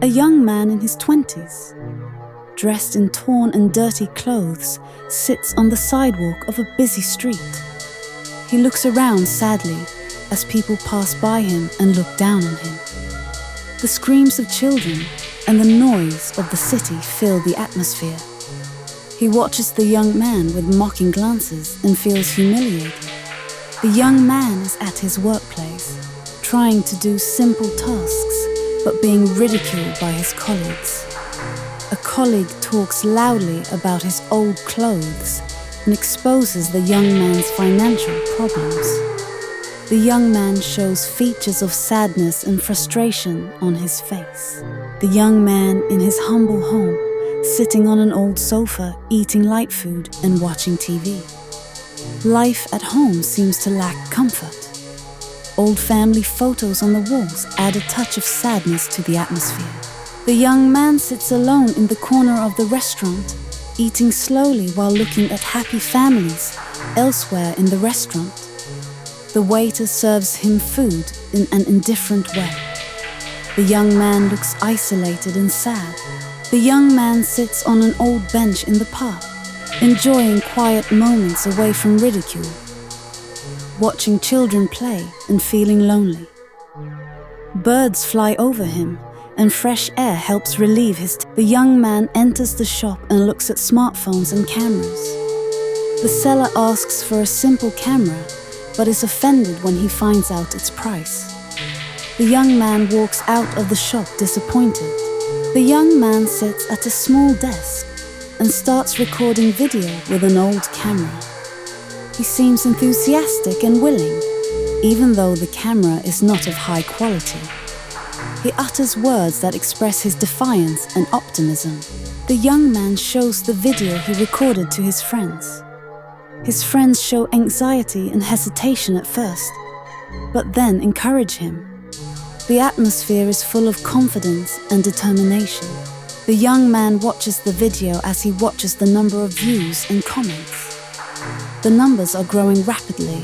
A young man in his 20s, dressed in torn and dirty clothes, sits on the sidewalk of a busy street. He looks around sadly as people pass by him and look down on him. The screams of children and the noise of the city fill the atmosphere. He watches the young man with mocking glances and feels humiliated. The young man is at his workplace, trying to do simple tasks, but being ridiculed by his colleagues. A colleague talks loudly about his old clothes and exposes the young man's financial problems. The young man shows features of sadness and frustration on his face. The young man in his humble home, sitting on an old sofa, eating light food and watching TV. Life at home seems to lack comfort. Old family photos on the walls add a touch of sadness to the atmosphere. The young man sits alone in the corner of the restaurant, eating slowly while looking at happy families elsewhere in the restaurant. The waiter serves him food in an indifferent way. The young man looks isolated and sad. The young man sits on an old bench in the park, enjoying quiet moments away from ridicule, watching children play and feeling lonely. Birds fly over him, and fresh air helps relieve The young man enters the shop and looks at smartphones and cameras. The seller asks for a simple camera, but is offended when he finds out its price. The young man walks out of the shop disappointed. The young man sits at a small desk and starts recording video with an old camera. He seems enthusiastic and willing, even though the camera is not of high quality. He utters words that express his defiance and optimism. The young man shows the video he recorded to his friends. His friends show anxiety and hesitation at first, but then encourage him. The atmosphere is full of confidence and determination. The young man watches the video as he watches the number of views and comments. The numbers are growing rapidly,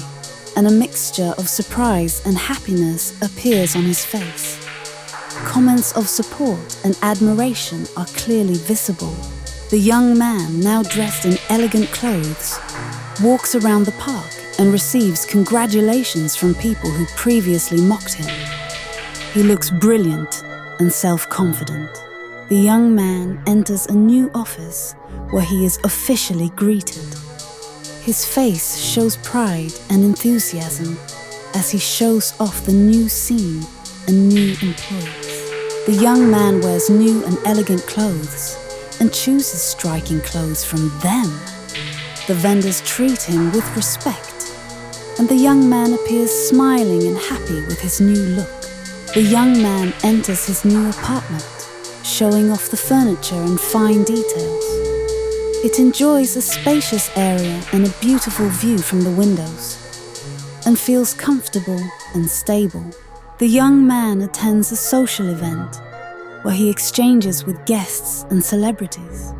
and a mixture of surprise and happiness appears on his face. Comments of support and admiration are clearly visible. The young man, now dressed in elegant clothes, walks around the park and receives congratulations from people who previously mocked him. He looks brilliant and self-confident. The young man enters a new office where he is officially greeted. His face shows pride and enthusiasm as he shows off the new scene and new employees. The young man wears new and elegant clothes and chooses striking clothes from them. The vendors treat him with respect, and the young man appears smiling and happy with his new look. The young man enters his new apartment, showing off the furniture and fine details. It enjoys a spacious area and a beautiful view from the windows, and feels comfortable and stable. The young man attends a social event where he exchanges with guests and celebrities.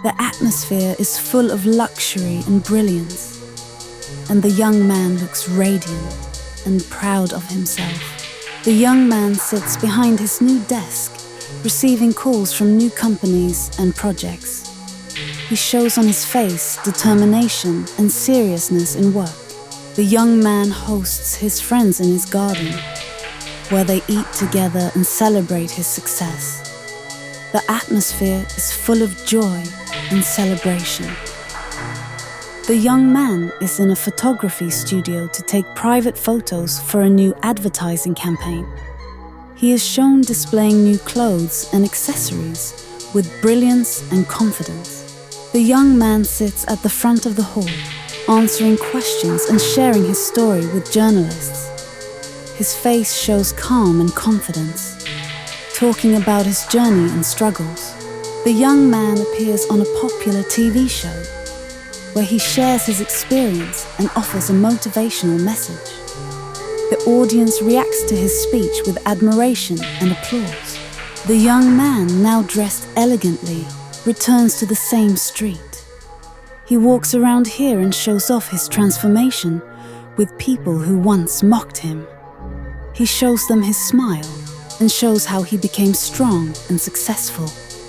The atmosphere is full of luxury and brilliance, and the young man looks radiant and proud of himself. The young man sits behind his new desk, receiving calls from new companies and projects. He shows on his face determination and seriousness in work. The young man hosts his friends in his garden, where they eat together and celebrate his success. The atmosphere is full of joy and celebration. The young man is in a photography studio to take private photos for a new advertising campaign. He is shown displaying new clothes and accessories with brilliance and confidence. The young man sits at the front of the hall, answering questions and sharing his story with journalists. His face shows calm and confidence, talking about his journey and struggles. The young man appears on a popular TV show, where he shares his experience and offers a motivational message. The audience reacts to his speech with admiration and applause. The young man, now dressed elegantly, returns to the same street. He walks around here and shows off his transformation with people who once mocked him. He shows them his smile, and shows how he became strong and successful.